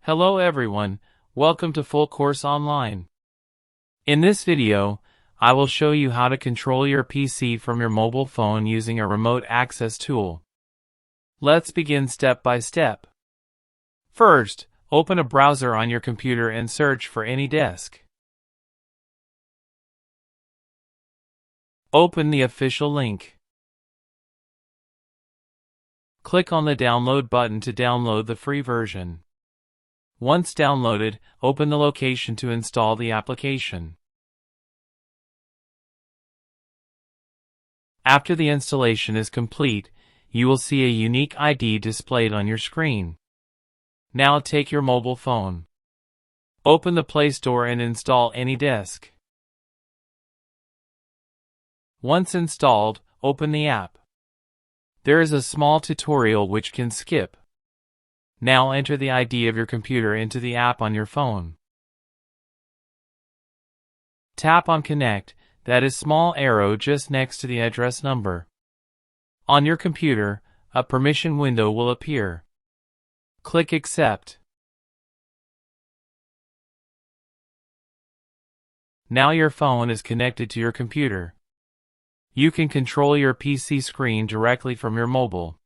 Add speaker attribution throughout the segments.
Speaker 1: Hello everyone, welcome to Full Course Online. In this video, I will show you how to control your PC from your mobile phone using a remote access tool. Let's begin step by step. First, open a browser on your computer and search for AnyDesk. Open the official link. Click on the download button to download the free version. Once downloaded, open the location to install the application. After the installation is complete, you will see a unique ID displayed on your screen. Now take your mobile phone. Open the Play Store and install AnyDesk. Once installed, open the app. There is a small tutorial which can skip. Now enter the ID of your computer into the app on your phone. Tap on Connect, that is small arrow just next to the address number. On your computer, a permission window will appear. Click Accept. Now your phone is connected to your computer. You can control your PC screen directly from your mobile.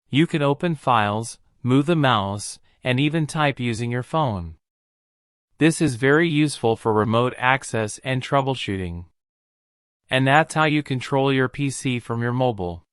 Speaker 1: You can open files, move the mouse, and even type using your phone. This is very useful for remote access and troubleshooting. And that's how you control your PC from your mobile.